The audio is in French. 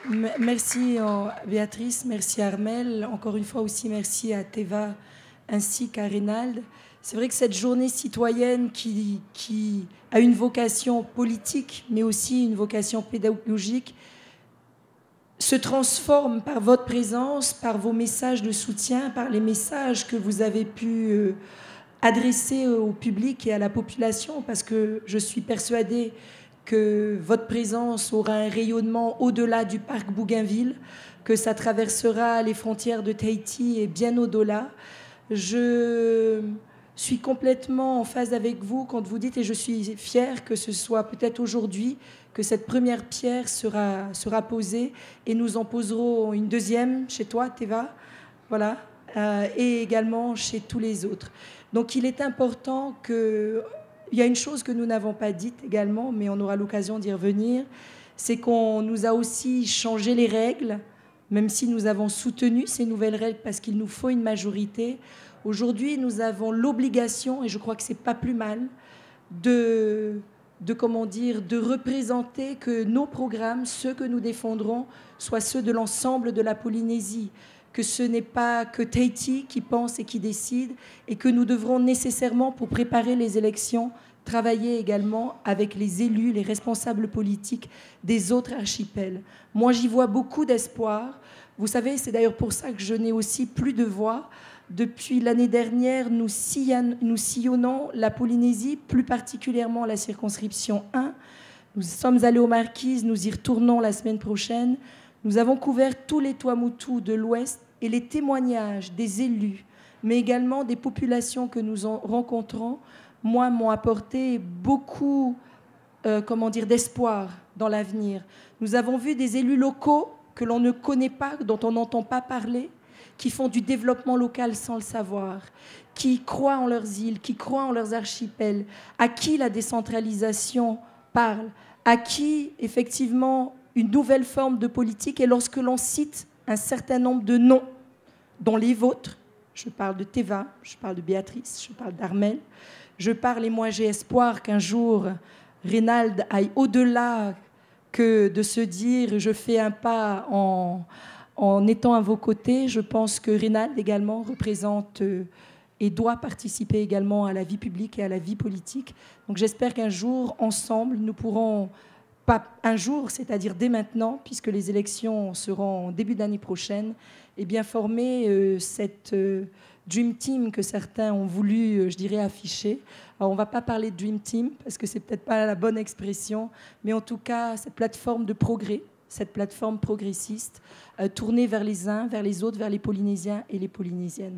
Merci Béatrice, merci Armel. Encore une fois aussi, merci à Teva ainsi qu'à Reynald. C'est vrai que cette journée citoyenne qui a une vocation politique, mais aussi une vocation pédagogique, se transforme par votre présence, par vos messages de soutien, par les messages que vous avez pu adresser au public et à la population, parce que je suis persuadée que votre présence aura un rayonnement au-delà du parc Bougainville, que ça traversera les frontières de Tahiti et bien au-delà. Je suis complètement en phase avec vous quand vous dites, et je suis fière que ce soit peut-être aujourd'hui que cette première pierre sera posée, et nous en poserons une deuxième chez toi, Teva, voilà, et également chez tous les autres. Donc il est important que... Il y a une chose que nous n'avons pas dite également, mais on aura l'occasion d'y revenir, c'est qu'on nous a aussi changé les règles, même si nous avons soutenu ces nouvelles règles parce qu'il nous faut une majorité. Aujourd'hui, nous avons l'obligation, et je crois que ce n'est pas plus mal, de représenter que nos programmes, ceux que nous défendrons, soient ceux de l'ensemble de la Polynésie, que ce n'est pas que Tahiti qui pense et qui décide, et que nous devrons nécessairement, pour préparer les élections, travailler également avec les élus, les responsables politiques des autres archipels. Moi, j'y vois beaucoup d'espoir. Vous savez, c'est d'ailleurs pour ça que je n'ai aussi plus de voix. Depuis l'année dernière, nous sillonnons la Polynésie, plus particulièrement la circonscription 1. Nous sommes allés aux Marquises, nous y retournons la semaine prochaine. Nous avons couvert tous les Tuamotu de l'Ouest, et les témoignages des élus, mais également des populations que nous rencontrons, moi, m'ont apporté beaucoup d'espoir dans l'avenir. Nous avons vu des élus locaux que l'on ne connaît pas, dont on n'entend pas parler, qui font du développement local sans le savoir, qui croient en leurs îles, qui croient en leurs archipels, à qui la décentralisation parle, à qui, effectivement, une nouvelle forme de politique. Et lorsque l'on cite un certain nombre de noms, dont les vôtres, je parle de Teva, je parle de Béatrice, je parle d'Armel, je parle, et moi j'ai espoir qu'un jour Reynald aille au-delà que de se dire je fais un pas en étant à vos côtés. Je pense que Reynald également représente et doit participer également à la vie publique et à la vie politique. Donc j'espère qu'un jour, ensemble, nous pourrons, pas un jour, c'est-à-dire dès maintenant, puisque les élections seront en début d'année prochaine, et bien former cette Dream Team que certains ont voulu, je dirais, afficher. Alors, on ne va pas parler de Dream Team, parce que ce n'est peut-être pas la bonne expression, mais en tout cas, cette plateforme de progrès, cette plateforme progressiste, tournée vers les uns, vers les autres, vers les Polynésiens et les Polynésiennes.